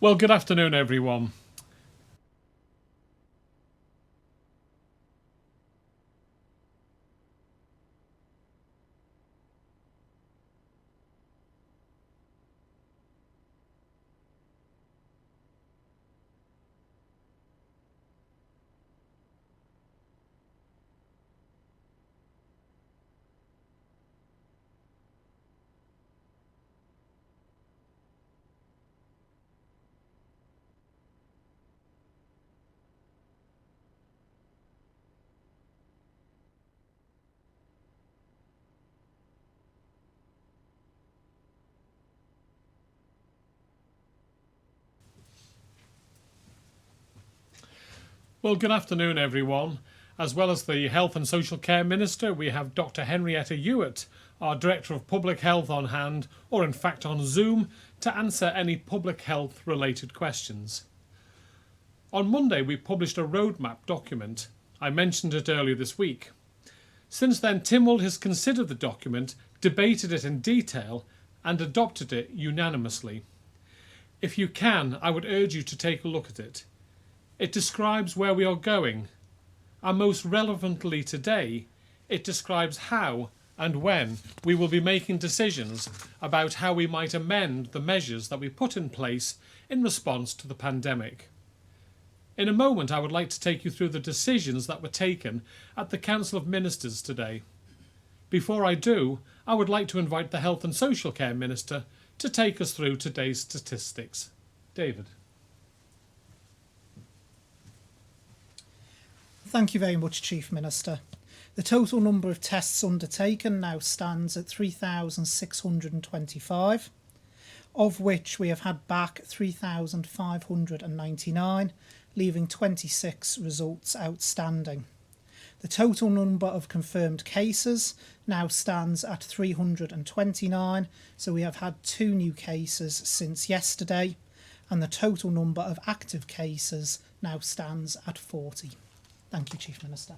Well, good afternoon, everyone. Well, good afternoon, everyone. As well as the Health and Social Care Minister, we have Dr. Henrietta Ewart, our Director of Public Health, on hand, or in fact on Zoom, to answer any public health related questions. On Monday, we published a roadmap document. I mentioned it earlier this week. Since then, Tynwald has considered the document, debated it in detail, and adopted it unanimously. If you can, I would urge you to take a look at it. It describes where we are going, and most relevantly today, it describes how and when we will be making decisions about how we might amend the measures that we put in place in response to the pandemic. In a moment, I would like to take you through the decisions that were taken at the Council of Ministers today. Before I do, I would like to invite the Health and Social Care Minister to take us through today's statistics. David. Thank you very much, Chief Minister. The total number of tests undertaken now stands at 3,625, of which we have had back 3,599, leaving 26 results outstanding. The total number of confirmed cases now stands at 329, so we have had 2 new cases since yesterday, and the total number of active cases now stands at 40. Thank you, Chief Minister.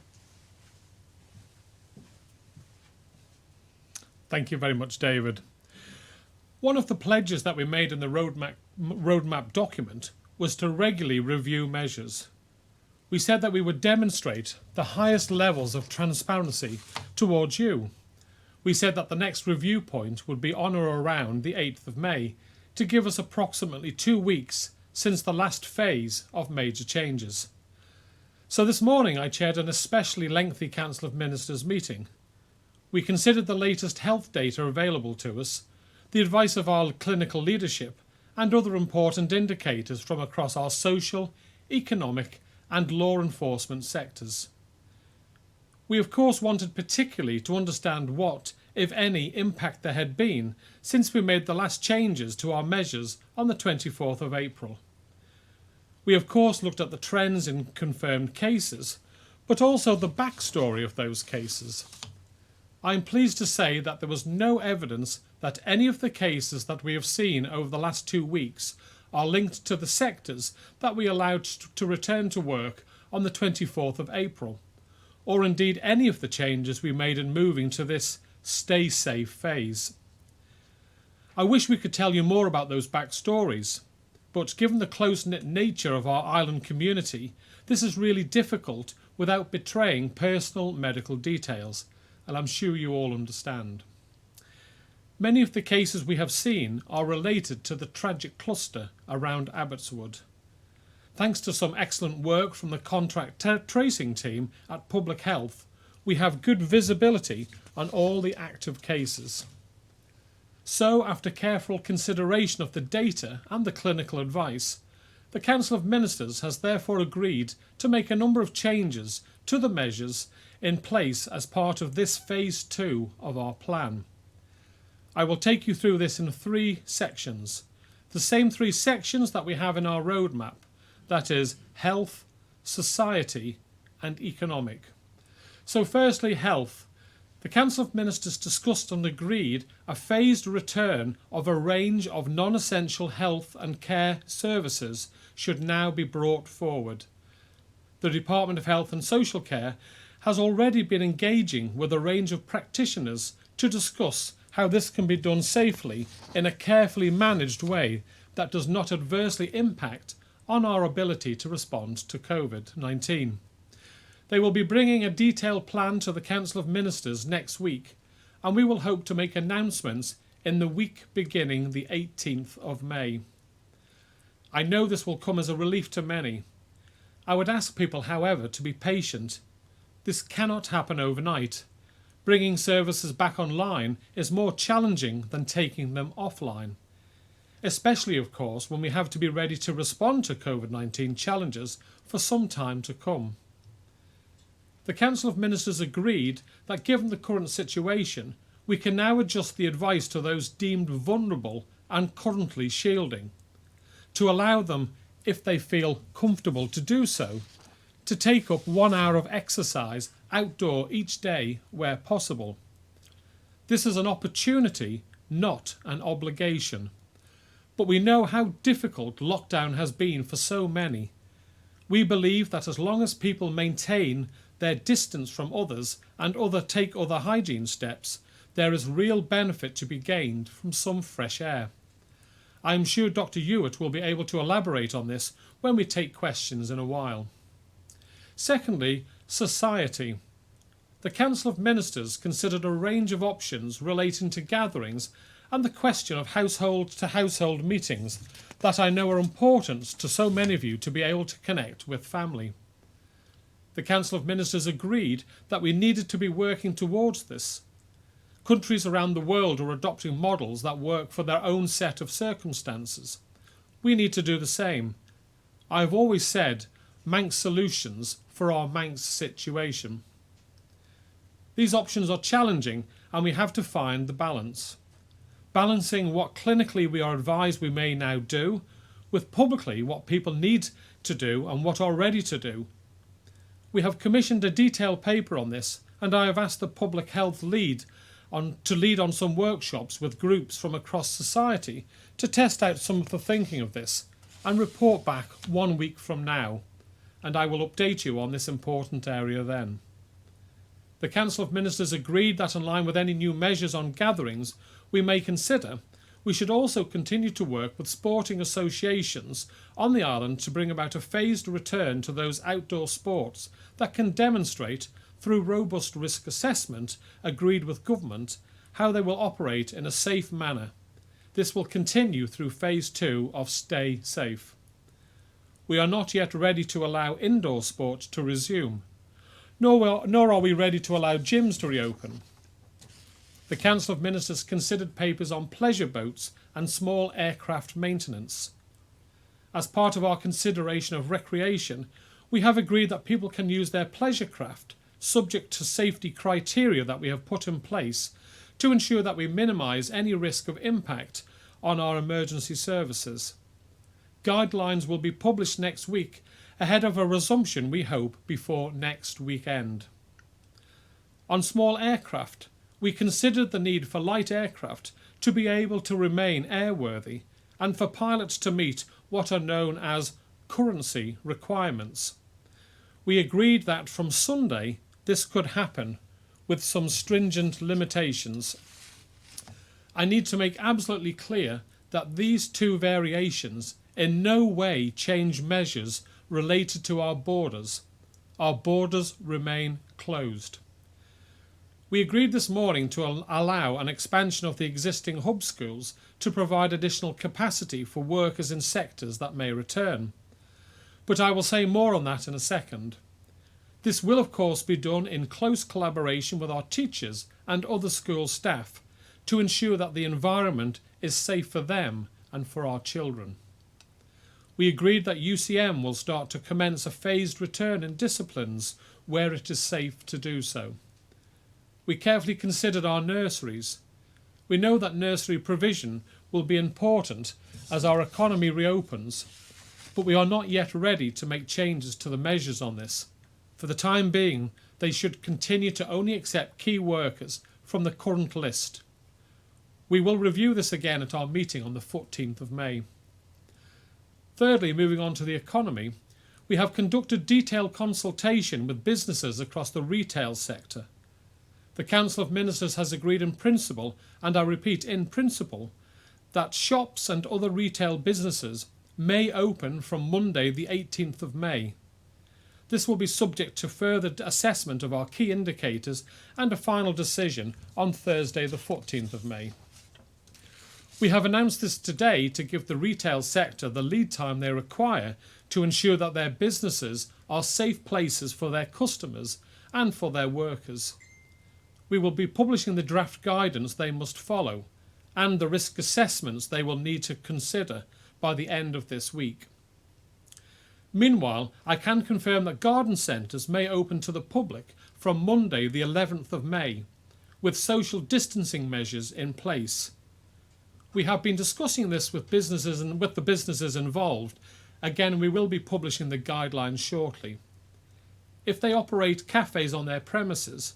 Thank you very much, David. One of the pledges that we made in the roadmap document was to regularly review measures. We said that we would demonstrate the highest levels of transparency towards you. We said that the next review point would be on or around the 8th of May to give us approximately 2 weeks since the last phase of major changes. So this morning I chaired an especially lengthy Council of Ministers meeting. We considered the latest health data available to us, the advice of our clinical leadership, and other important indicators from across our social, economic and law enforcement sectors. We of course wanted particularly to understand what, if any, impact there had been since we made the last changes to our measures on the 24th of April. We of course looked at the trends in confirmed cases, but also the backstory of those cases. I am pleased to say that there was no evidence that any of the cases that we have seen over the last 2 weeks are linked to the sectors that we allowed to return to work on the 24th of April, or indeed any of the changes we made in moving to this stay safe phase. I wish we could tell you more about those backstories, but given the close-knit nature of our island community, this is really difficult without betraying personal medical details, and I'm sure you all understand. Many of the cases we have seen are related to the tragic cluster around Abbotswood. Thanks to some excellent work from the contract tracing team at Public Health, we have good visibility on all the active cases. So, after careful consideration of the data and the clinical advice, the Council of Ministers has therefore agreed to make a number of changes to the measures in place as part of this phase 2 of our plan. I will take you through this in 3 sections, the same 3 sections that we have in our roadmap, that is health, society and economic. So firstly, health. The Council of Ministers discussed and agreed a phased return of a range of non-essential health and care services should now be brought forward. The Department of Health and Social Care has already been engaging with a range of practitioners to discuss how this can be done safely in a carefully managed way that does not adversely impact on our ability to respond to COVID-19. They will be bringing a detailed plan to the Council of Ministers next week, and we will hope to make announcements in the week beginning the 18th of May. I know this will come as a relief to many. I would ask people, however, to be patient. This cannot happen overnight. Bringing services back online is more challenging than taking them offline, especially, of course, when we have to be ready to respond to COVID-19 challenges for some time to come. The Council of Ministers agreed that given the current situation, we can now adjust the advice to those deemed vulnerable and currently shielding, to allow them, if they feel comfortable to do so, to take up 1 hour of exercise outdoor each day where possible. This is an opportunity, not an obligation. But we know how difficult lockdown has been for so many. We believe that as long as people maintain their distance from others and take other hygiene steps, there is real benefit to be gained from some fresh air. I am sure Dr. Hewitt will be able to elaborate on this when we take questions in a while. Secondly, society. The Council of Ministers considered a range of options relating to gatherings and the question of household-to-household meetings that I know are important to so many of you to be able to connect with family. The Council of Ministers agreed that we needed to be working towards this. Countries around the world are adopting models that work for their own set of circumstances. We need to do the same. I have always said, Manx solutions for our Manx situation. These options are challenging and we have to find the balance. Balancing what clinically we are advised we may now do with publicly what people need to do and what are ready to do. We have commissioned a detailed paper on this, and I have asked the public health to lead on some workshops with groups from across society to test out some of the thinking of this and report back 1 week from now, and I will update you on this important area then. The Council of Ministers agreed that in line with any new measures on gatherings we may consider, we should also continue to work with sporting associations on the island to bring about a phased return to those outdoor sports that can demonstrate, through robust risk assessment agreed with government, how they will operate in a safe manner. This will continue through phase 2 of Stay Safe. We are not yet ready to allow indoor sport to resume, nor are we ready to allow gyms to reopen. The Council of Ministers considered papers on pleasure boats and small aircraft maintenance. As part of our consideration of recreation, we have agreed that people can use their pleasure craft, subject to safety criteria that we have put in place, to ensure that we minimise any risk of impact on our emergency services. Guidelines will be published next week, ahead of a resumption, we hope, before next weekend. On small aircraft, we considered the need for light aircraft to be able to remain airworthy and for pilots to meet what are known as currency requirements. We agreed that from Sunday this could happen with some stringent limitations. I need to make absolutely clear that these two variations in no way change measures related to our borders. Our borders remain closed. We agreed this morning to allow an expansion of the existing hub schools to provide additional capacity for workers in sectors that may return. But I will say more on that in a second. This will of course be done in close collaboration with our teachers and other school staff to ensure that the environment is safe for them and for our children. We agreed that UCM will start to commence a phased return in disciplines where it is safe to do so. We carefully considered our nurseries. We know that nursery provision will be important as our economy reopens, but we are not yet ready to make changes to the measures on this. For the time being, they should continue to only accept key workers from the current list. We will review this again at our meeting on the 14th of May. Thirdly, moving on to the economy, we have conducted detailed consultation with businesses across the retail sector. The Council of Ministers has agreed in principle, and I repeat in principle, that shops and other retail businesses may open from Monday the 18th of May. This will be subject to further assessment of our key indicators and a final decision on Thursday the 14th of May. We have announced this today to give the retail sector the lead time they require to ensure that their businesses are safe places for their customers and for their workers. We will be publishing the draft guidance they must follow and the risk assessments they will need to consider by the end of this week. Meanwhile, I can confirm that garden centres may open to the public from Monday the 11th of May, with social distancing measures in place. We have been discussing this with businesses and with the businesses involved. Again, we will be publishing the guidelines shortly. If they operate cafes on their premises,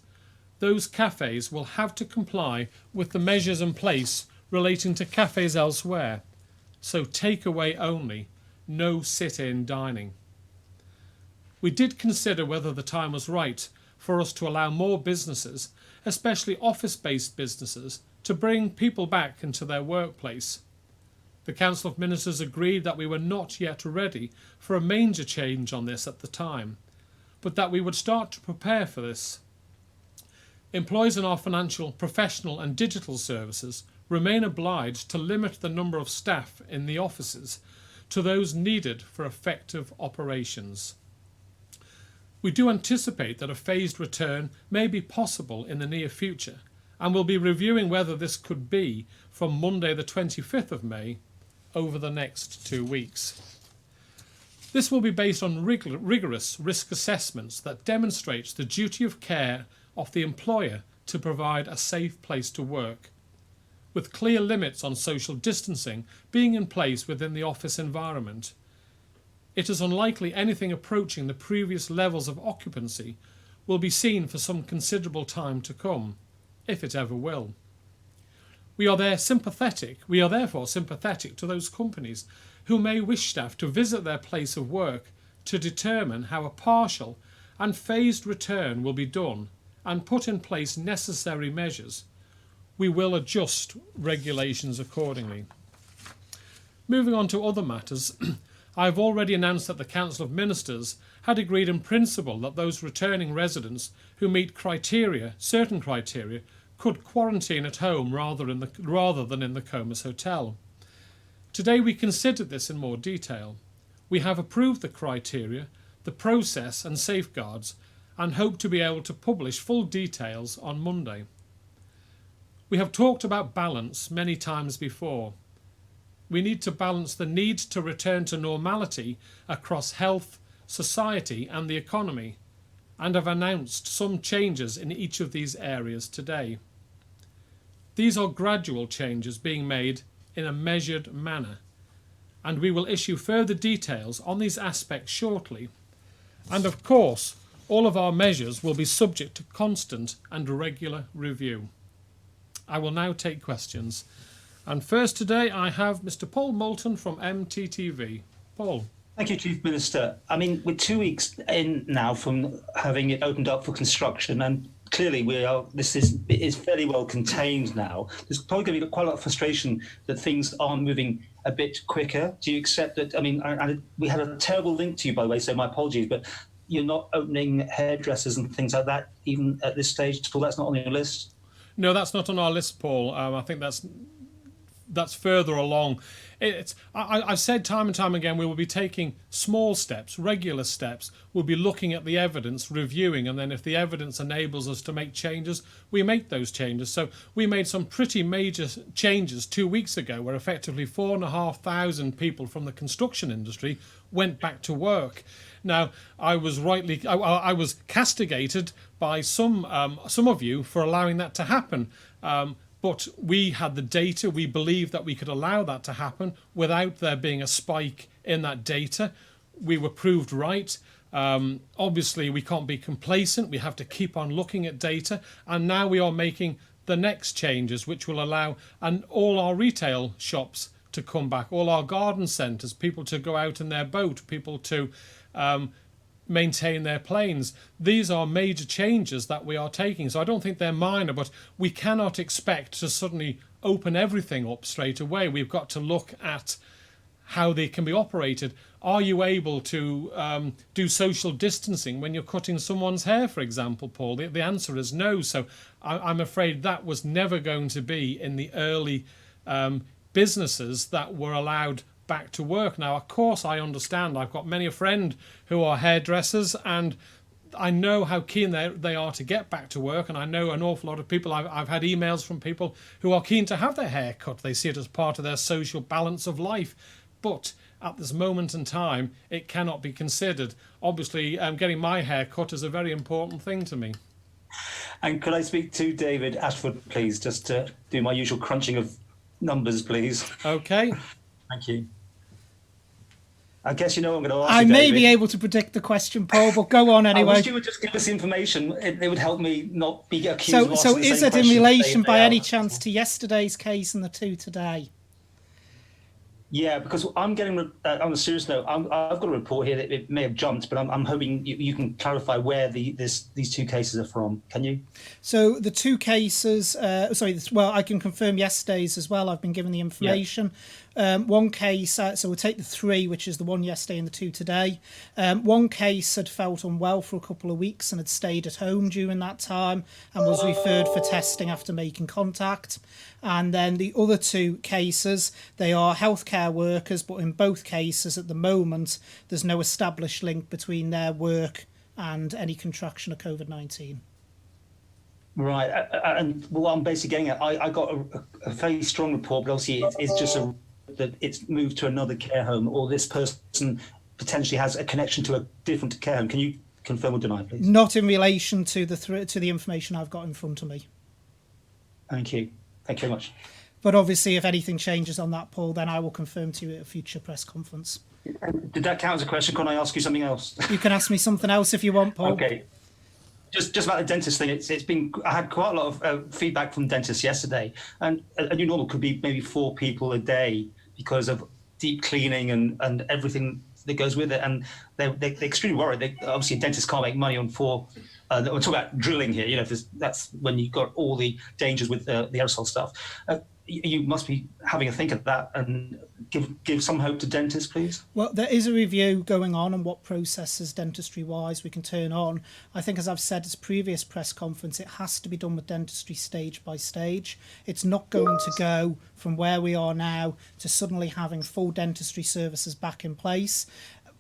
those cafes will have to comply with the measures in place relating to cafes elsewhere, so takeaway only, no sit-in dining. We did consider whether the time was right for us to allow more businesses, especially office-based businesses, to bring people back into their workplace. The Council of Ministers agreed that we were not yet ready for a major change on this at the time, but that we would start to prepare for this. Employees in our financial, professional and digital services remain obliged to limit the number of staff in the offices to those needed for effective operations. We do anticipate that a phased return may be possible in the near future, and we'll be reviewing whether this could be from Monday the 25th of May over the next 2 weeks. This will be based on rigorous risk assessments that demonstrates the duty of care of the employer to provide a safe place to work, with clear limits on social distancing being in place within the office environment. It is unlikely anything approaching the previous levels of occupancy will be seen for some considerable time to come, if it ever will. We are therefore sympathetic to those companies who may wish staff to visit their place of work to determine how a partial and phased return will be done and put in place necessary measures. We will adjust regulations accordingly. Moving on to other matters, I have already announced that the Council of Ministers had agreed in principle that those returning residents who meet certain criteria, could quarantine at home rather than in the Comus Hotel. Today we considered this in more detail. We have approved the criteria, the process and safeguards, and hope to be able to publish full details on Monday. We have talked about balance many times before. We need to balance the need to return to normality across health, society and the economy, and have announced some changes in each of these areas today. These are gradual changes being made in a measured manner, and we will issue further details on these aspects shortly. And of course, all of our measures will be subject to constant and regular review. I will now take questions. And first today I have Mr. Paul Moulton from MTTV. Paul. Thank you, Chief Minister. I mean, we're 2 weeks in now from having it opened up for construction, and clearly this is fairly well contained now. There's probably going to be quite a lot of frustration that things aren't moving a bit quicker. Do you accept that? I mean, we had a terrible link to you, by the way, so my apologies, but you're not opening hairdressers and things like that, even at this stage at all? That's not on your list? No, that's not on our list, Paul. I think that's further along. I've said time and time again, we will be taking small steps, regular steps. We'll be looking at the evidence, reviewing, and then if the evidence enables us to make changes, we make those changes. So we made some pretty major changes 2 weeks ago, where effectively 4,500 people from the construction industry went back to work. Now, I was castigated by some of you for allowing that to happen. But we had the data. We believed that we could allow that to happen without there being a spike in that data. We were proved right. Obviously, we can't be complacent. We have to keep on looking at data. And now we are making the next changes, which will allow all our retail shops to come back, all our garden centres, people to go out in their boat, people to maintain their planes. These are major changes that we are taking. So I don't think they're minor, but we cannot expect to suddenly open everything up straight away. We've got to look at how they can be operated. Are you able to do social distancing when you're cutting someone's hair, for example, Paul? The answer is no. So I'm afraid that was never going to be in the early businesses that were allowed back to work. Now, of course, I understand. I've got many a friend who are hairdressers, and I know how keen they are to get back to work, and I know an awful lot of people. I've had emails from people who are keen to have their hair cut. They see it as part of their social balance of life. But at this moment in time, it cannot be considered. Obviously, getting my hair cut is a very important thing to me. And could I speak to David Ashford, please, just to do my usual crunching of numbers, please? Okay. Thank you. I guess you know what I'm going to ask I you, may David. be able to predict the question, Paul, but go on anyway. I wish you would just give us information. It would help me not be accused of asking So the is same it in question relation day by out? any chance to yesterday's case and the two today? Yeah, because I'm getting, on a serious note, I've got a report here that it may have jumped, but I'm hoping you can clarify where these two cases are from. Can you? So the two cases, I can confirm yesterday's as well. I've been given the information. Yeah. One case, so we'll take the three, which is the one yesterday and the two today. One case had felt unwell for a couple of weeks and had stayed at home during that time and was referred for testing after making contact. And then the other two cases, they are healthcare workers, but in both cases at the moment, there's no established link between their work and any contraction of COVID-19. Right, and what I'm basically getting at, I got a very strong report, but obviously it's just that it's moved to another care home, or this person potentially has a connection to a different care home. Can you confirm or deny, please? Not in relation to the information I've got in front of me. Thank you. Thank you very much. But obviously, if anything changes on that, Paul, then I will confirm to you at a future press conference. Did that count as a question? Can I ask you something else? You can ask me something else if you want, Paul. Okay. Just about the dentist thing. It's been. I had quite a lot of feedback from dentists yesterday, and a new normal could be maybe 4 people a day because of deep cleaning and everything that goes with it. And they're extremely worried. Obviously, a dentist can't make money on 4. We're talking about drilling here. You know, that's when you've got all the dangers with the aerosol stuff. You must be having a think of that and give some hope to dentists, please. Well, there is a review going on what processes dentistry-wise we can turn on. I think, as I've said at previous press conference, it has to be done with dentistry stage by stage. It's not going to go from where we are now to suddenly having full dentistry services back in place.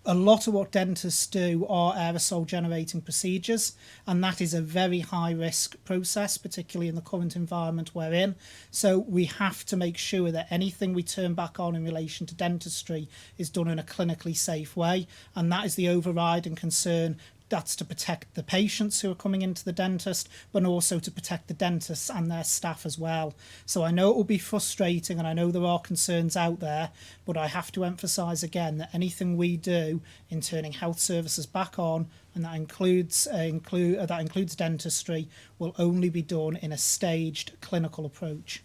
A lot of what dentists do are aerosol generating procedures, and that is a very high risk process, particularly in the current environment we're in. So we have to make sure that anything we turn back on in relation to dentistry is done in a clinically safe way, and that is the overriding concern. That's to protect the patients who are coming into the dentist, but also to protect the dentists and their staff as well. So I know it will be frustrating, and I know there are concerns out there, but I have to emphasise again that anything we do in turning health services back on, and that includes dentistry, will only be done in a staged clinical approach.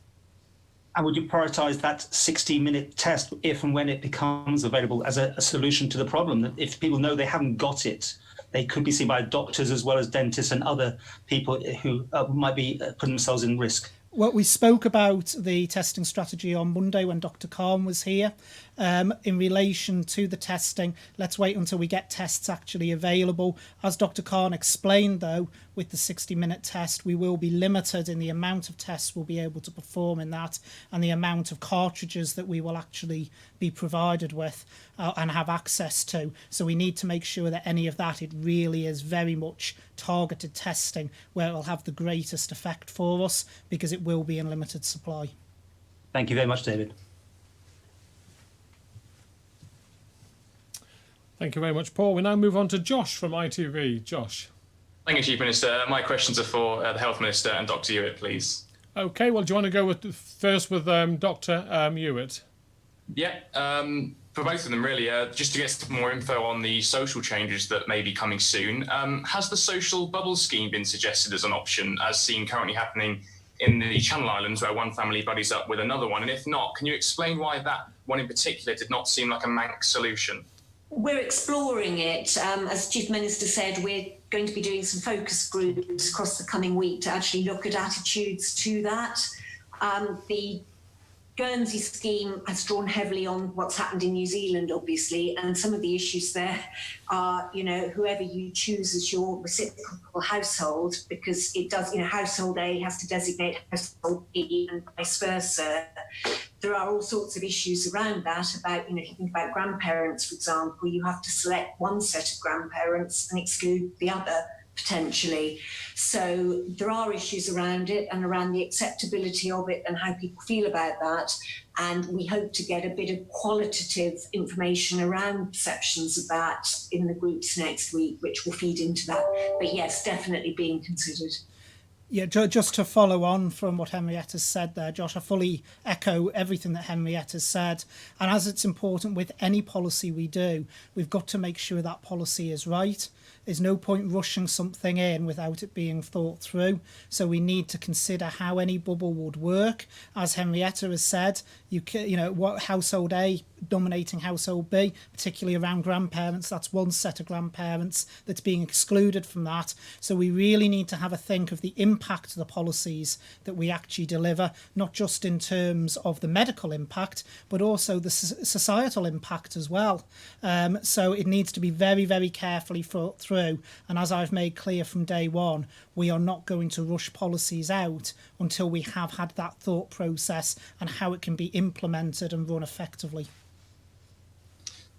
And would you prioritise that 60-minute test if and when it becomes available as a solution to the problem? That if people know they haven't got it, they could be seen by doctors as well as dentists and other people who might be putting themselves in risk. Well, we spoke about the testing strategy on Monday when Dr. Khan was here. In relation to the testing, let's wait until we get tests actually available. As Dr. Khan explained, though, with the 60-minute test, we will be limited in the amount of tests we'll be able to perform in that and the amount of cartridges that we will actually be provided with and have access to. So we need to make sure that any of that, it really is very much targeted testing where it will have the greatest effect for us, because it will be in limited supply. Thank you very much, David. Thank you very much, Paul. We now move on to Josh from ITV. Josh. Thank you, Chief Minister. My questions are for the Health Minister and Dr. Hewitt, please. Okay, well, do you want to go first with Dr. Hewitt? Yeah, for both of them, really, just to get some more info on the social changes that may be coming soon. Has the social bubble scheme been suggested as an option, as seen currently happening in the Channel Islands, where one family buddies up with another one? And if not, can you explain why that one in particular did not seem like a Manx solution? We're exploring it. As Chief Minister said, we're going to be doing some focus groups across the coming week to actually look at attitudes to that. The Guernsey scheme has drawn heavily on what's happened in New Zealand, obviously, and some of the issues there are, whoever you choose as your reciprocal household, because it does, household A has to designate household B and vice versa. There are all sorts of issues around that about, if you think about grandparents, for example, you have to select one set of grandparents and exclude the other, potentially. So there are issues around it and around the acceptability of it and how people feel about that. And we hope to get a bit of qualitative information around perceptions of that in the groups next week, which will feed into that. But yes, definitely being considered. Yeah, just to follow on from what Henrietta said there, Josh, I fully echo everything that Henrietta said. And as it's important with any policy we do, we've got to make sure that policy is right. There's no point rushing something in without it being thought through. So we need to consider how any bubble would work. As Henrietta has said, what household A dominating household B, particularly around grandparents, that's one set of grandparents that's being excluded from that. So we really need to have a think of the impact of the policies that we actually deliver, not just in terms of the medical impact, but also the societal impact as well. So it needs to be very, very carefully thought through. And as I've made clear from day one, we are not going to rush policies out until we have had that thought process and how it can be implemented and run effectively.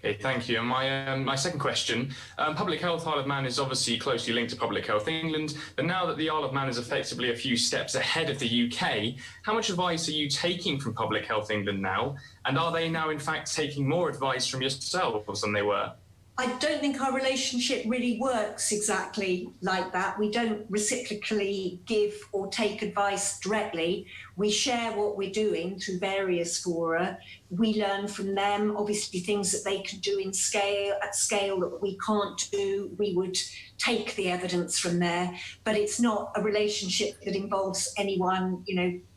Okay, thank you. And my second question, Public Health Isle of Man is obviously closely linked to Public Health England, but now that the Isle of Man is effectively a few steps ahead of the UK, how much advice are you taking from Public Health England now? And are they now in fact taking more advice from yourselves than they were? I don't think our relationship really works exactly like that. We don't reciprocally give or take advice directly. We share what we're doing through various fora. We learn from them, obviously things that they can do at scale that we can't do. We would take the evidence from there, but it's not a relationship that involves anyone,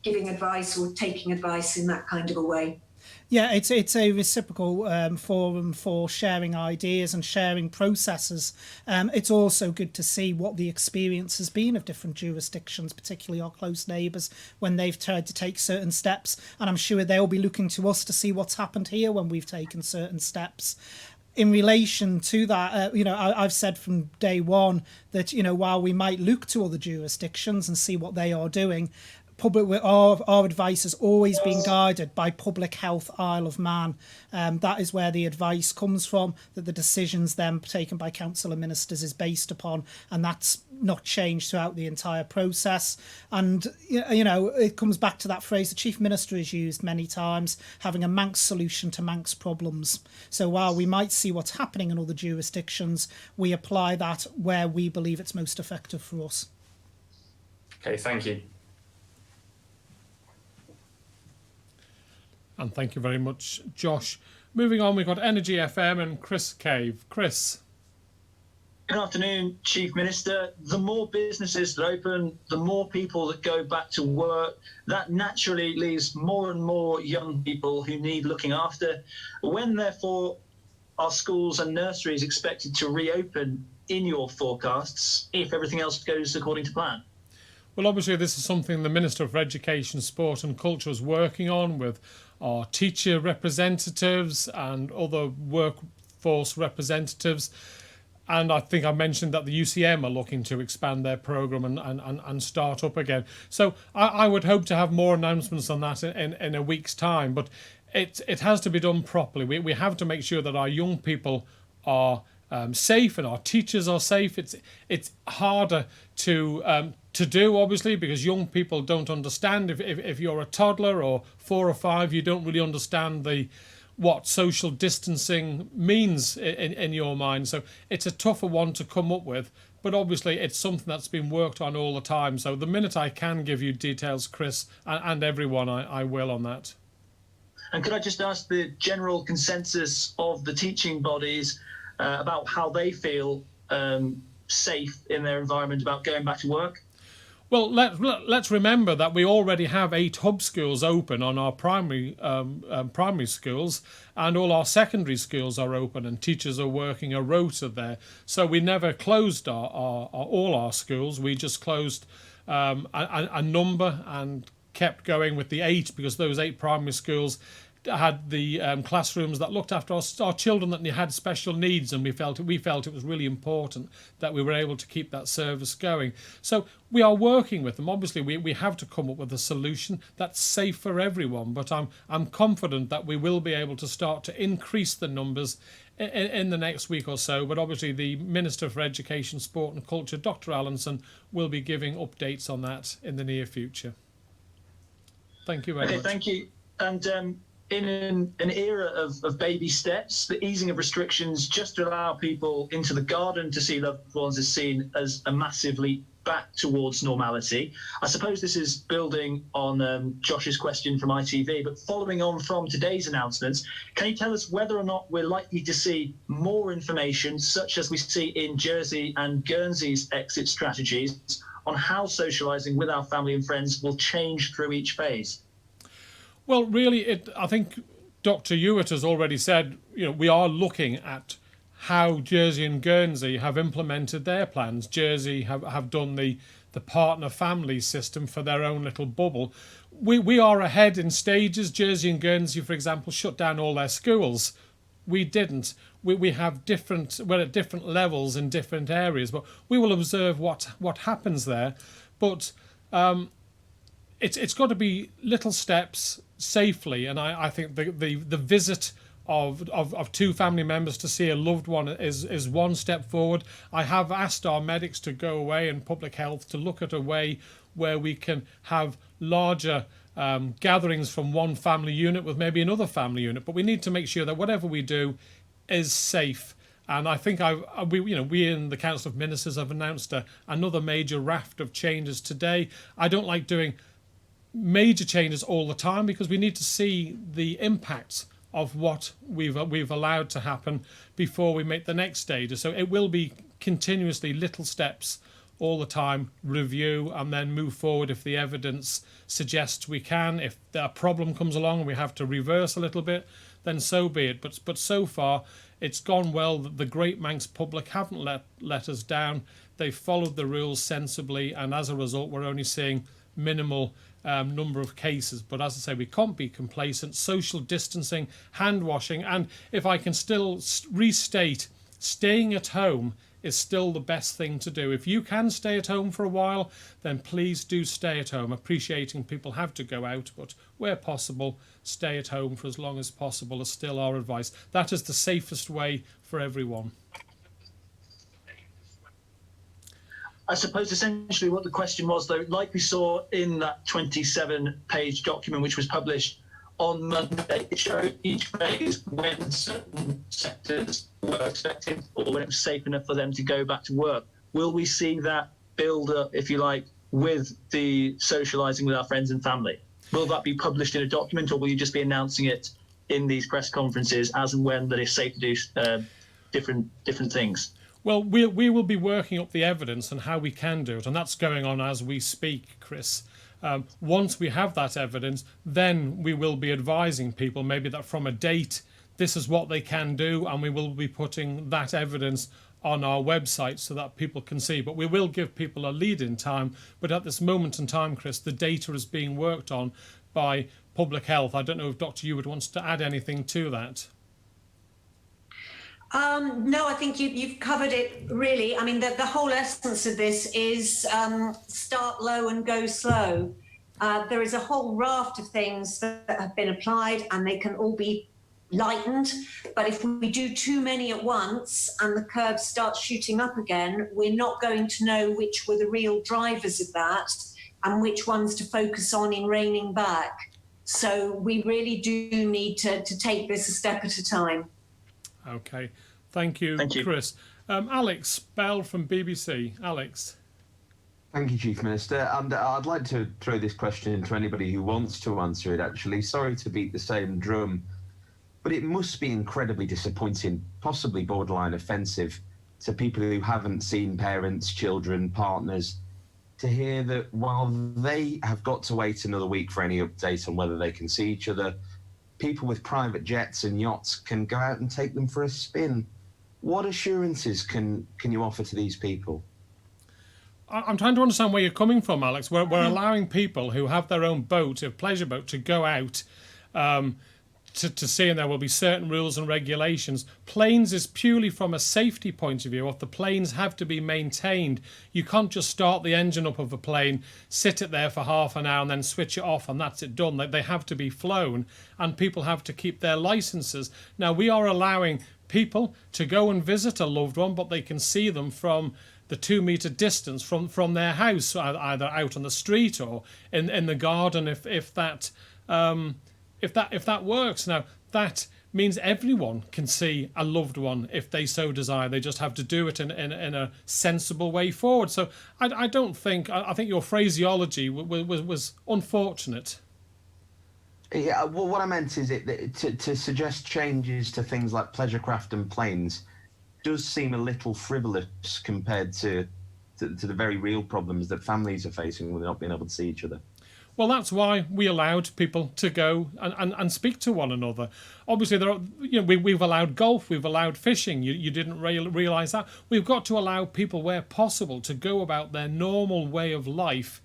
giving advice or taking advice in that kind of a way. Yeah, it's a reciprocal forum for sharing ideas and sharing processes. It's also good to see what the experience has been of different jurisdictions, particularly our close neighbours, when they've tried to take certain steps. And I'm sure they'll be looking to us to see what's happened here when we've taken certain steps. In relation to that, I've said from day one that, while we might look to other jurisdictions and see what they are doing, our advice has always been guided by Public Health Isle of Man. That is where the advice comes from, that the decisions then taken by Council of Ministers is based upon, and that's not changed throughout the entire process. And, it comes back to that phrase the Chief Minister has used many times, having a Manx solution to Manx problems. So while we might see what's happening in other jurisdictions, we apply that where we believe it's most effective for us. Okay, thank you. And thank you very much, Josh. Moving on, we've got Energy FM and Chris Cave. Chris. Good afternoon, Chief Minister. The more businesses that open, the more people that go back to work. That naturally leaves more and more young people who need looking after. When, therefore, are schools and nurseries expected to reopen in your forecasts if everything else goes according to plan? Well, obviously, this is something the Minister for Education, Sport and Culture is working on with our teacher representatives and other workforce representatives. And I think I mentioned that the UCM are looking to expand their programme and start up again. So I would hope to have more announcements on that in a week's time. But it has to be done properly. We have to make sure that our young people are safe and our teachers are safe. It's harder to do, obviously, because young people don't understand. If you're a toddler or 4 or 5, you don't really understand what social distancing means in your mind. So it's a tougher one to come up with. But obviously, it's something that's been worked on all the time. So the minute I can give you details, Chris, and everyone, I will on that. And could I just ask the general consensus of the teaching bodies about how they feel safe in their environment about going back to work? Well, let's remember that we already have 8 hub schools open on our primary schools, and all our secondary schools are open, and teachers are working a rota there. So we never closed all our schools. We just closed a number and kept going with the 8, because those 8 primary schools had the classrooms that looked after our children that had special needs, and we felt it was really important that we were able to keep that service going. So we are working with them. Obviously, we have to come up with a solution that's safe for everyone, but I'm confident that we will be able to start to increase the numbers in the next week or so. But obviously the Minister for Education, Sport and Culture, Dr. Allinson, will be giving updates on that in the near future. Thank you very much. Thank you. And in an era of baby steps, the easing of restrictions just to allow people into the garden to see loved ones is seen as a massive leap back towards normality. I suppose this is building on Josh's question from ITV, but following on from today's announcements, can you tell us whether or not we're likely to see more information, such as we see in Jersey and Guernsey's exit strategies, on how socialising with our family and friends will change through each phase? Well, really, I think Dr. Hewitt has already said, we are looking at how Jersey and Guernsey have implemented their plans. Jersey have done the partner family system for their own little bubble. We are ahead in stages. Jersey and Guernsey, for example, shut down all their schools. We didn't. We're at different levels in different areas, but we will observe what happens there. But it's got to be little steps safely, and I think the visit of 2 family members to see a loved one is one step forward. I have asked our medics to go away and public health to look at a way where we can have larger gatherings from one family unit with maybe another family unit, but we need to make sure that whatever we do is safe. And I think we in the Council of Ministers have announced another major raft of changes today. I don't like doing major changes all the time, because we need to see the impacts of what we've allowed to happen before we make the next stage. So it will be continuously little steps all the time, review and then move forward if the evidence suggests we can. If a problem comes along and we have to reverse a little bit, then so be it. But so far it's gone well. The Great Manx public haven't let us down. They've followed the rules sensibly, and as a result we're only seeing minimal number of cases. But as I say, we can't be complacent. Social distancing, hand washing, and if I can still restate, staying at home is still the best thing to do. If you can stay at home for a while, then please do stay at home, appreciating people have to go out, but where possible, stay at home for as long as possible is still our advice. That is the safest way for everyone. I suppose essentially what the question was, though, like we saw in that 27-page document which was published on Monday, it showed each phase when certain sectors were expected or when it was safe enough for them to go back to work. Will we see that build up, if you like, with the socialising with our friends and family? Will that be published in a document, or will you just be announcing it in these press conferences as and when that it's safe to do different things? Well, we will be working up the evidence and how we can do it, and that's going on as we speak, Chris. Once we have that evidence, then we will be advising people maybe that from a date, this is what they can do, and we will be putting that evidence on our website so that people can see. But we will give people a lead in time. But at this moment in time, Chris, the data is being worked on by public health. I don't know if Dr. Hewitt wants to add anything to that. No, I think you've covered it really. I mean, the whole essence of this is start low and go slow. There is a whole raft of things that have been applied, and they can all be lightened. But if we do too many at once and the curve starts shooting up again, we're not going to know which were the real drivers of that and which ones to focus on in reining back. So we really do need to take this a step at a time. Okay, thank you, Chris. Alex Bell from BBC. Alex. Thank you, Chief Minister. And I'd like to throw this question to anybody who wants to answer it, actually. Sorry to beat the same drum, but it must be incredibly disappointing, possibly borderline offensive, to people who haven't seen parents, children, partners, to hear that while they have got to wait another week for any update on whether they can see each other, people with private jets and yachts can go out and take them for a spin. What assurances can you offer to these people? I'm trying to understand where you're coming from, Alex. We're allowing people who have their own boat, a pleasure boat, to go out to sea, and there will be certain rules and regulations. Planes is purely from a safety point of view. If the planes have to be maintained, you can't just start the engine up of a plane, sit it there for half an hour and then switch it off and that's it done. They have to be flown, and people have to keep their licenses. Now, we are allowing people to go and visit a loved one, but they can see them from the 2 meter distance from their house, either out on the street or in the garden, if that works. Now, that means everyone can see a loved one if they so desire. They just have to do it in a sensible way forward. So I don't think, I think your phraseology was unfortunate. Yeah, well, what I meant is to suggest changes to things like pleasure craft and planes does seem a little frivolous compared to the very real problems that families are facing with not being able to see each other. Well, that's why we allowed people to go and speak to one another. Obviously, we've allowed golf, we've allowed fishing. You didn't realise that. We've got to allow people, where possible, to go about their normal way of life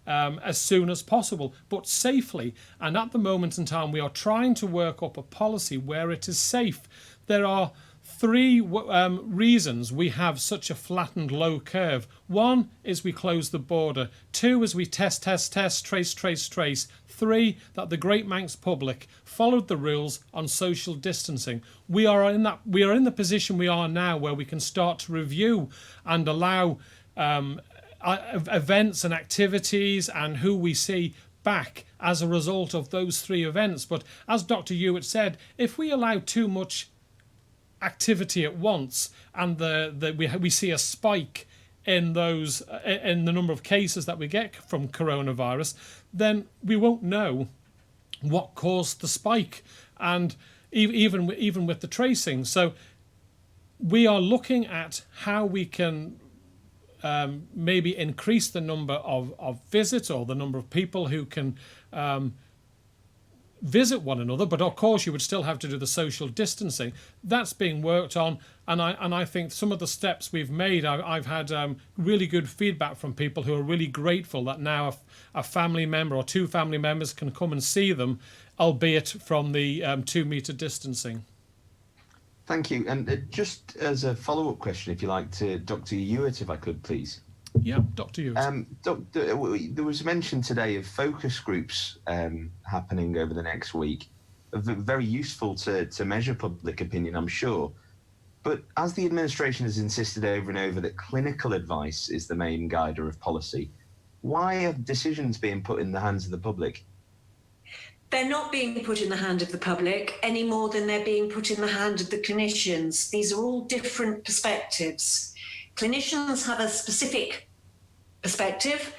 as soon as possible, but safely. And at the moment in time, we are trying to work up a policy where it is safe. There are three reasons we have such a flattened low curve. One is we close the border. Two is we test, trace. Three, that the Great Manx public followed the rules on social distancing. We are in the position we are now where we can start to review and allow events and activities and who we see back as a result of those three events. But as Dr. Hewitt said, if we allow too much activity at once and we see a spike in the number of cases that we get from coronavirus, then we won't know what caused the spike, and even with the tracing. So we are looking at how we can maybe increase the number of visits or the number of people who can visit one another, but of course you would still have to do the social distancing. That's being worked on, and I think some of the steps we've made, I've had really good feedback from people who are really grateful that now a family member or two family members can come and see them, albeit from the 2 meter distancing. Thank you. And just as a follow-up question, if you like, to Dr. Hewitt, if I could, please. Yeah, Dr. Hewitt. There was mention today of focus groups happening over the next week. Very useful to measure public opinion, I'm sure. But as the administration has insisted over and over that clinical advice is the main guider of policy, why are decisions being put in the hands of the public? They're not being put in the hand of the public any more than they're being put in the hand of the clinicians. These are all different perspectives. Clinicians have a specific perspective,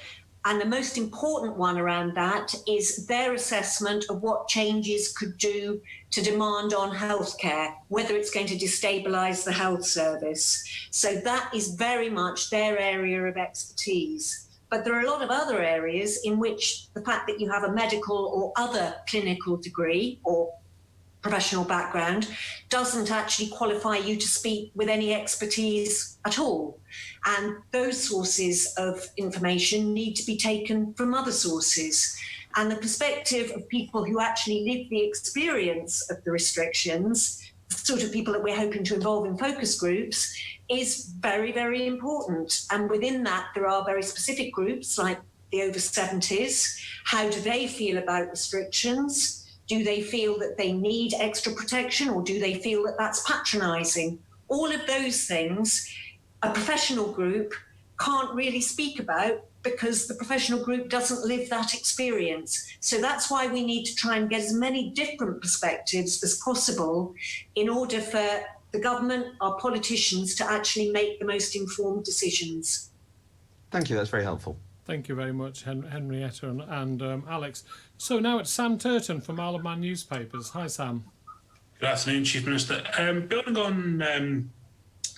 and the most important one around that is their assessment of what changes could do to demand on healthcare, whether it's going to destabilise the health service. So that is very much their area of expertise. But there are a lot of other areas in which the fact that you have a medical or other clinical degree or professional background doesn't actually qualify you to speak with any expertise at all. And those sources of information need to be taken from other sources. And the perspective of people who actually live the experience of the restrictions, the sort of people that we're hoping to involve in focus groups, is very, very important. And within that, there are very specific groups like the over 70s. How do they feel about restrictions? Do they feel that they need extra protection, or do they feel that that's patronising? All of those things a professional group can't really speak about because the professional group doesn't live that experience. So that's why we need to try and get as many different perspectives as possible in order for the government, our politicians, to actually make the most informed decisions. Thank you, that's very helpful. Thank you very much, Henrietta and Alex. So now it's Sam Turton from Isle of Man Newspapers. Hi, Sam. Good afternoon, Chief Minister. Building on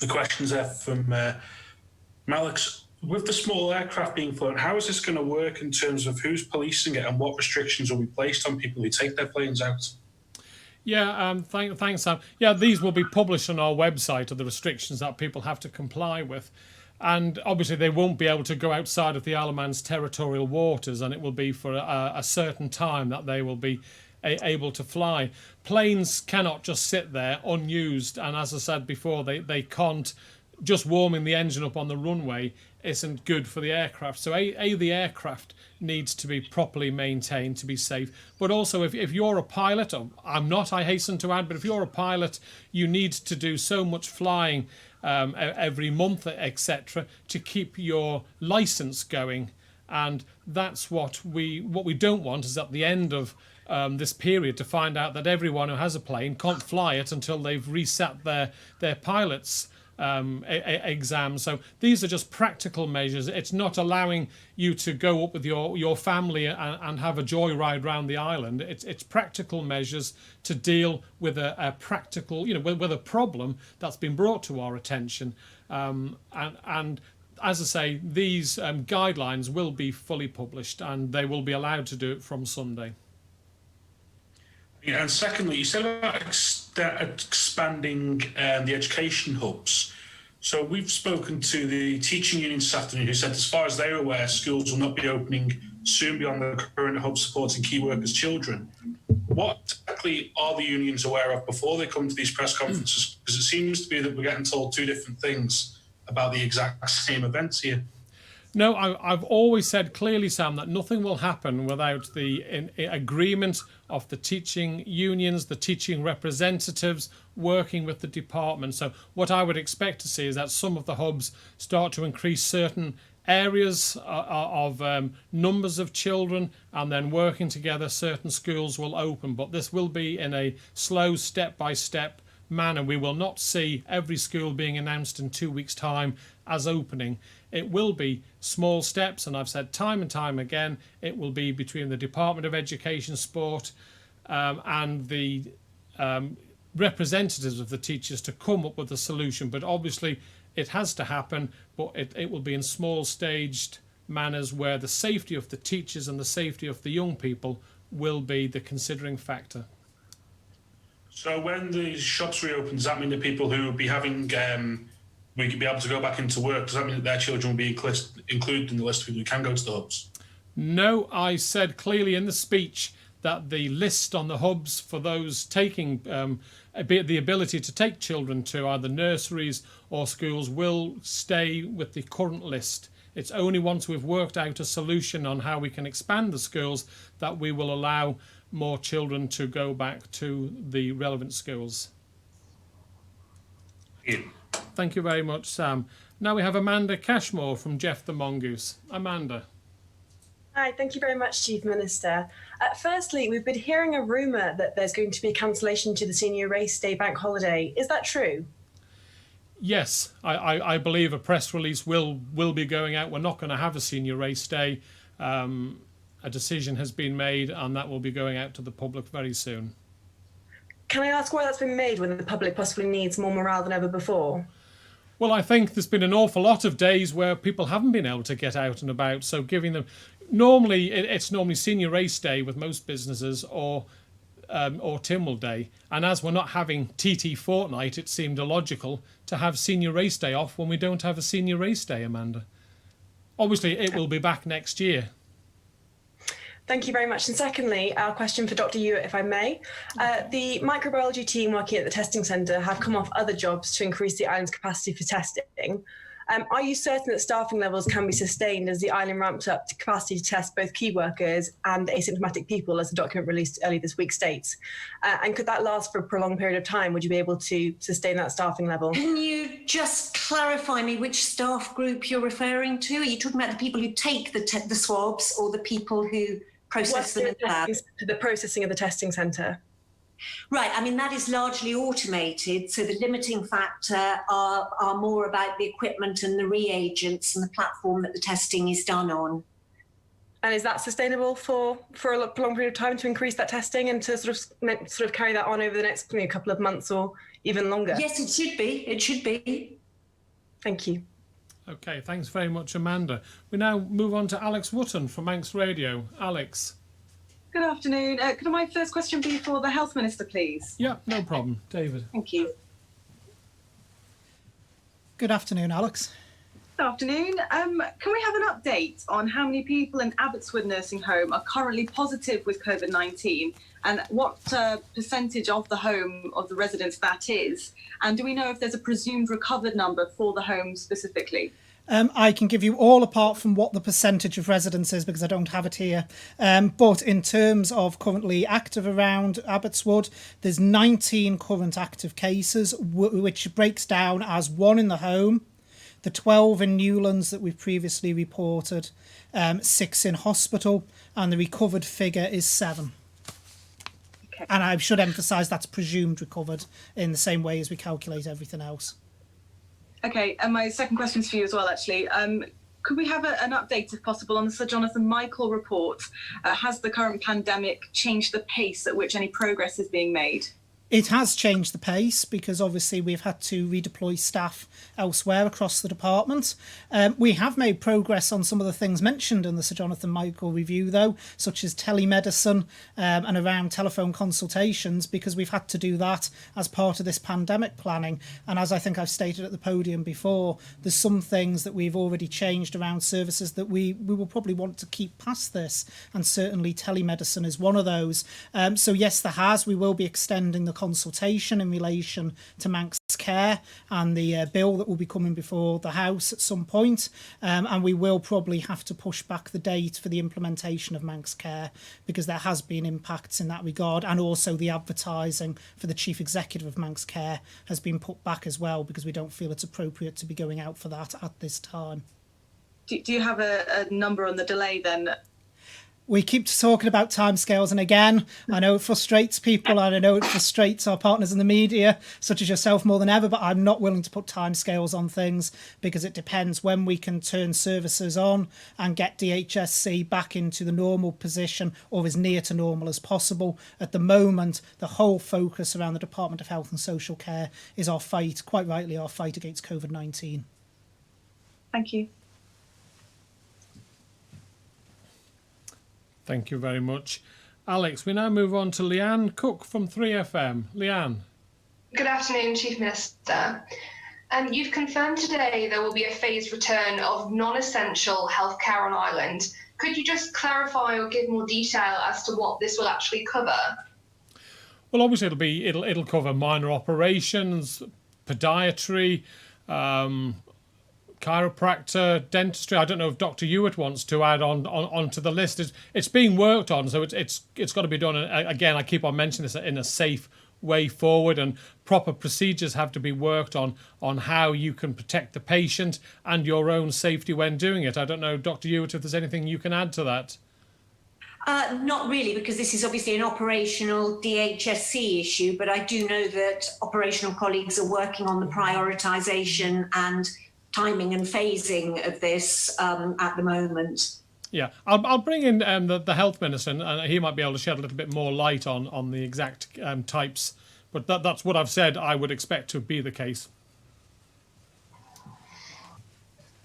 the questions there from Alex, with the small aircraft being flown, how is this going to work in terms of who's policing it and what restrictions will be placed on people who take their planes out? Yeah, thanks, Sam. Yeah, these will be published on our website, of the restrictions that people have to comply with. And obviously they won't be able to go outside of the Isle of Man's territorial waters, and it will be for a certain time that they will be able to fly. Planes cannot just sit there unused, and as I said before, they can't. Just warming the engine up on the runway isn't good for the aircraft. So the aircraft needs to be properly maintained to be safe. But also if you're a pilot, or I'm not, I hasten to add, but if you're a pilot, you need to do so much flying every month, etc., to keep your license going. And that's what we don't want, is at the end of this period to find out that everyone who has a plane can't fly it until they've reset their pilots exam. So these are just practical measures. It's not allowing you to go up with your family and have a joyride around the island. It's practical measures to deal with a practical, with a problem that's been brought to our attention. And as I say, these guidelines will be fully published, and they will be allowed to do it from Sunday. Yeah, and secondly, you said about expanding the education hubs. So we've spoken to the teaching union this afternoon, who said, as far as they're aware, schools will not be opening soon beyond the current hub supporting key workers' children. What exactly are the unions aware of before they come to these press conferences? Because it seems to be that we're getting told two different things about the exact same events here. No, I've always said clearly, Sam, that nothing will happen without the agreement of the teaching unions, the teaching representatives working with the department. So what I would expect to see is that some of the hubs start to increase certain areas of numbers of children, and then working together certain schools will open. But this will be in a slow, step-by-step manner. We will not see every school being announced in 2 weeks' time as opening. It will be small steps, and I've said time and time again, it will be between the Department of Education, Sport and the representatives of the teachers to come up with a solution. But obviously it has to happen, but it will be in small staged manners where the safety of the teachers and the safety of the young people will be the considering factor. So when the shops reopen, does that mean that people who will be having, we could be able to go back into work, does that mean that their children will be included in the list of people who can go to the hubs? No, I said clearly in the speech that the list on the hubs for those taking the ability to take children to either nurseries or schools will stay with the current list. It's only once we've worked out a solution on how we can expand the schools that we will allow more children to go back to the relevant schools. Thank you very much, Sam. Now we have Amanda Cashmore from Jeff the Mongoose. Amanda. Hi, thank you very much, Chief Minister. Firstly, we've been hearing a rumour that there's going to be a cancellation to the Senior Race Day bank holiday. Is that true? Yes, I believe a press release will be going out. We're not going to have a Senior Race Day. A decision has been made, and that will be going out to the public very soon. Can I ask why that's been made when the public possibly needs more morale than ever before? Well, I think there's been an awful lot of days where people haven't been able to get out and about, so giving them... Normally, it's normally Senior Race Day with most businesses, or Tynwald Day. And as we're not having TT Fortnight, it seemed illogical to have Senior Race Day off when we don't have a Senior Race Day, Amanda. Obviously, it will be back next year. Thank you very much. And secondly, our question for Dr. Hewitt, if I may. The microbiology team working at the testing centre have come off other jobs to increase the island's capacity for testing. Are you certain that staffing levels can be sustained as the island ramps up to capacity to test both key workers and asymptomatic people, as the document released earlier this week states? And could that last for a prolonged period of time? Would you be able to sustain that staffing level? Can you just clarify me which staff group you're referring to? Are you talking about the people who take the swabs, or the people who process them in the lab? The processing of the testing centre. Right, I mean, that is largely automated, so the limiting factor are more about the equipment and the reagents and the platform that the testing is done on. And is that sustainable for a prolonged period of time to increase that testing and to sort of carry that on over the next couple of months or even longer? Yes, it should be. It should be. Thank you. Okay, thanks very much, Amanda. We now move on to Alex Wotton from Manx Radio. Alex. Good afternoon. Could my first question be for the Health Minister, please? Yeah, no problem. David. Thank you. Good afternoon, Alex. Good afternoon. Can we have an update on how many people in Abbotswood Nursing Home are currently positive with COVID-19 and what percentage of the home, of the residents that is? And do we know if there's a presumed recovered number for the home specifically? I can give you all apart from what the percentage of residents is because I don't have it here. But in terms of currently active around Abbotswood, there's 19 current active cases, which breaks down as 1 in the home, the 12 in Newlands that we've previously reported, 6 in hospital, and the recovered figure is 7. Okay. And I should emphasise that's presumed recovered in the same way as we calculate everything else. Okay, and my second question is for you as well, actually. Could we have an update, if possible, on the Sir Jonathan Michael report? Has the current pandemic changed the pace at which any progress is being made? It has changed the pace because obviously we've had to redeploy staff elsewhere across the department. We have made progress on some of the things mentioned in the Sir Jonathan Michael review, though, such as telemedicine and around telephone consultations, because we've had to do that as part of this pandemic planning. And as I think I've stated at the podium before, there's some things that we've already changed around services that we will probably want to keep past this. And certainly telemedicine is one of those. So yes, there has. We will be extending the consultation in relation to Manx Care and the bill that will be coming before the House at some point. And we will probably have to push back the date for the implementation of Manx Care because there has been impacts in that regard, and also the advertising for the Chief Executive of Manx Care has been put back as well because we don't feel it's appropriate to be going out for that at this time. Do you have a number on the delay then? We keep talking about timescales, and again, I know it frustrates people, and I know it frustrates our partners in the media, such as yourself, more than ever, but I'm not willing to put timescales on things because it depends when we can turn services on and get DHSC back into the normal position or as near to normal as possible. At the moment, the whole focus around the Department of Health and Social Care is our fight, quite rightly, our fight against COVID-19. Thank you. Thank you very much. Alex, we now move on to Leanne Cook from 3FM. Leanne. Good afternoon, Chief Minister. You've confirmed today there will be a phased return of non-essential healthcare on Ireland. Could you just clarify or give more detail as to what this will actually cover? Well, obviously it'll cover minor operations, podiatry, chiropractor, dentistry. I don't know if Dr. Hewitt wants to add onto the list. It's being worked on, so it's got to be done. Again, I keep on mentioning this in a safe way forward, and proper procedures have to be worked on how you can protect the patient and your own safety when doing it. I don't know, Dr. Hewitt, if there's anything you can add to that. Not really, because this is obviously an operational DHSC issue, but I do know that operational colleagues are working on the prioritisation and timing and phasing of this at the moment. Yeah, I'll bring in the health minister, and he might be able to shed a little bit more light on the exact types. But that's what I've said I would expect to be the case.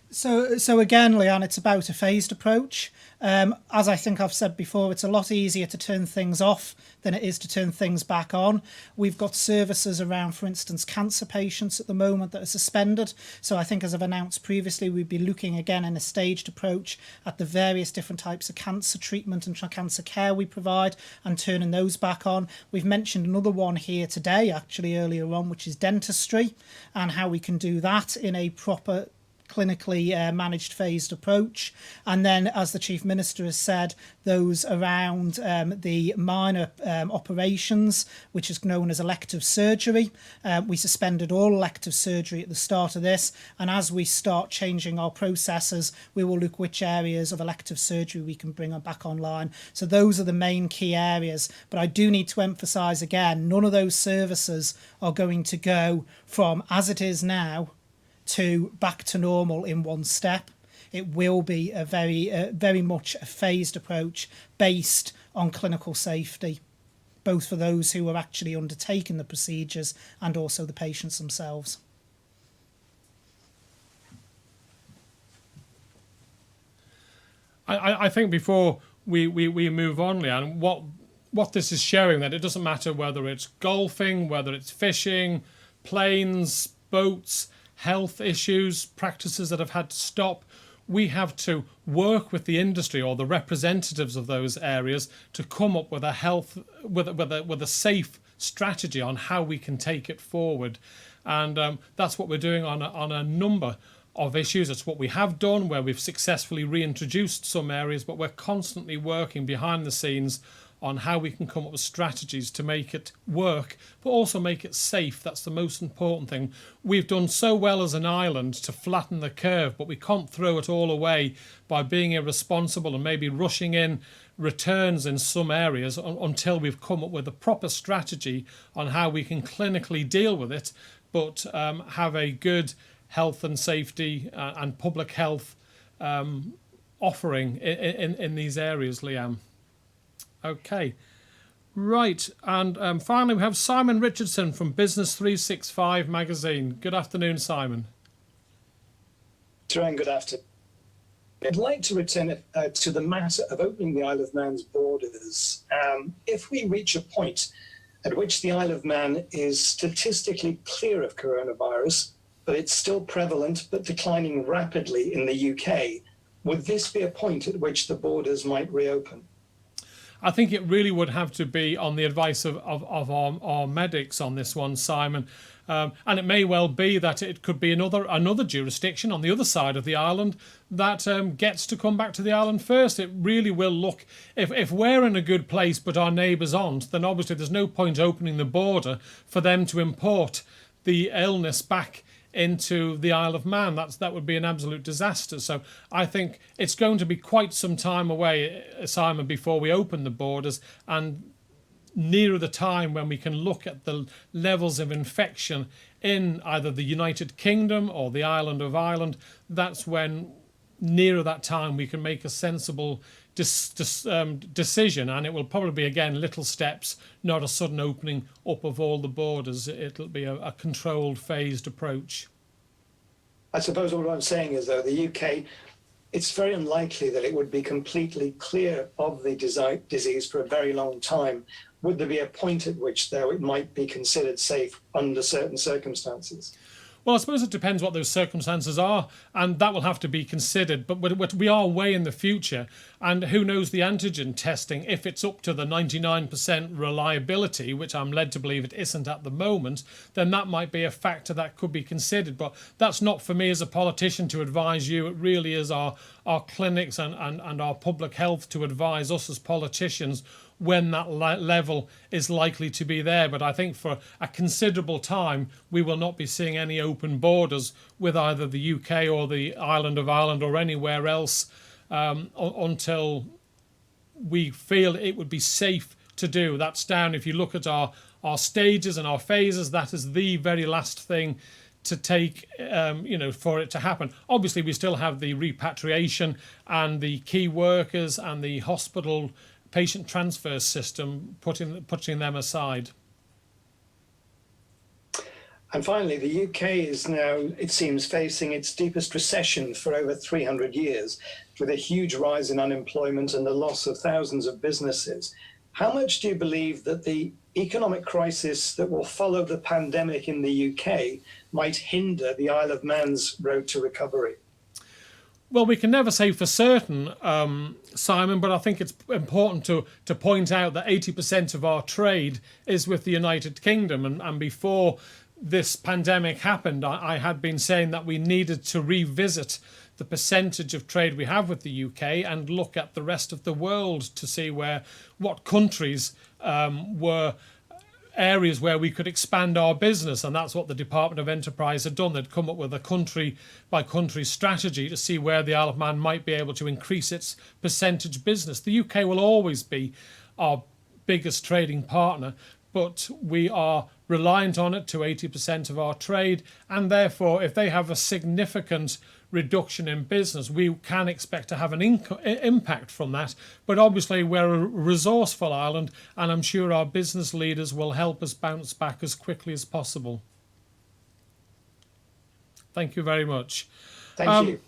So again, Leanne, it's about a phased approach. As I think I've said before, it's a lot easier to turn things off than it is to turn things back on. We've got services around, for instance, cancer patients at the moment that are suspended. So I think, as I've announced previously, we'd be looking again in a staged approach at the various different types of cancer treatment and cancer care we provide and turning those back on. We've mentioned another one here today, actually earlier on, which is dentistry, and how we can do that in a proper clinically managed phased approach. And then, as the Chief Minister has said, those around the minor operations, which is known as elective surgery. We suspended all elective surgery at the start of this, and as we start changing our processes, we will look which areas of elective surgery we can bring back online. So those are the main key areas, but I do need to emphasise again, none of those services are going to go from as it is now to back to normal in one step. It will be a very much a phased approach based on clinical safety, both for those who are actually undertaking the procedures and also the patients themselves. I think before we move on, Leanne, what this is showing, that it doesn't matter whether it's golfing, whether it's fishing, planes, boats, health issues, practices that have had to stop, we have to work with the industry or the representatives of those areas to come up with a safe strategy on how we can take it forward. And that's what we're doing on a number of issues. It's what we have done, where we've successfully reintroduced some areas, but we're constantly working behind the scenes on how we can come up with strategies to make it work, but also make it safe. That's the most important thing. We've done so well as an island to flatten the curve, but we can't throw it all away by being irresponsible and maybe rushing in returns in some areas until we've come up with a proper strategy on how we can clinically deal with it, but have a good health and safety and public health offering in these areas, Liam. Okay, right, and finally we have Simon Richardson from Business 365 magazine. Good afternoon, Simon. Good afternoon. I'd like to return to the matter of opening the Isle of Man's borders. If we reach a point at which the Isle of Man is statistically clear of coronavirus, but it's still prevalent but declining rapidly in the UK, would this be a point at which the borders might reopen? I think it really would have to be on the advice of our medics on this one, Simon. And it may well be that it could be another jurisdiction on the other side of the island that gets to come back to the island first. It really will look, if we're in a good place but our neighbours aren't, then obviously there's no point opening the border for them to import the illness back into the Isle of Man. That would be an absolute disaster. So I think it's going to be quite some time away, Simon, before we open the borders, and nearer the time when we can look at the levels of infection in either the United Kingdom or the island of Ireland, that's when, nearer that time, we can make a sensible decision, and it will probably be, again, little steps, not a sudden opening up of all the borders. It'll be a controlled, phased approach. I suppose what I'm saying is, though, the UK, it's very unlikely that it would be completely clear of the disease for a very long time. Would there be a point at which, though, it might be considered safe under certain circumstances? Well, I suppose it depends what those circumstances are, and that will have to be considered. But we are way in the future, and who knows the antigen testing, if it's up to the 99% reliability, which I'm led to believe it isn't at the moment, then that might be a factor that could be considered. But that's not for me as a politician to advise you. It really is our clinics and our public health to advise us as politicians when that level is likely to be there. But I think for a considerable time, we will not be seeing any open borders with either the UK or the island of Ireland or anywhere else until we feel it would be safe to do. That's down, if you look at our stages and our phases, that is the very last thing to take, for it to happen. Obviously, we still have the repatriation and the key workers and the hospital patient transfer system, putting them aside. And finally, the UK is now, it seems, facing its deepest recession for over 300 years, with a huge rise in unemployment and the loss of thousands of businesses. How much do you believe that the economic crisis that will follow the pandemic in the UK might hinder the Isle of Man's road to recovery? Well, we can never say for certain, Simon, but I think it's important to point out that 80% of our trade is with the United Kingdom. And before this pandemic happened, I had been saying that we needed to revisit the percentage of trade we have with the UK and look at the rest of the world to see what countries were areas where we could expand our business, and that's what the Department of Enterprise had done. They'd come up with a country by country strategy to see where the Isle of Man might be able to increase its percentage business. The UK will always be our biggest trading partner, but we are reliant on it to 80% of our trade, and therefore if they have a significant reduction in business, we can expect to have an impact from that. But obviously we're a resourceful island, and I'm sure our business leaders will help us bounce back as quickly as possible. Thank you very much. Thank you.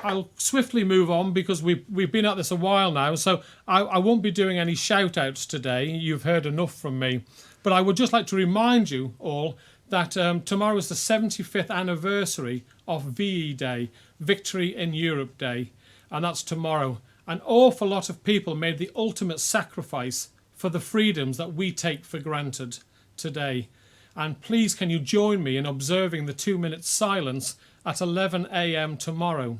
I'll swiftly move on because we've been at this a while now, so I won't be doing any shout outs today. You've heard enough from me. But I would just like to remind you all that tomorrow is the 75th anniversary of VE Day, Victory in Europe Day, and that's tomorrow. An awful lot of people made the ultimate sacrifice for the freedoms that we take for granted today. And please, can you join me in observing the 2-minute silence at 11 a.m. tomorrow?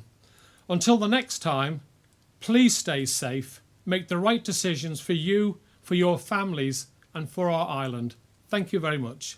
Until the next time, please stay safe, make the right decisions for you, for your families, and for our island. Thank you very much.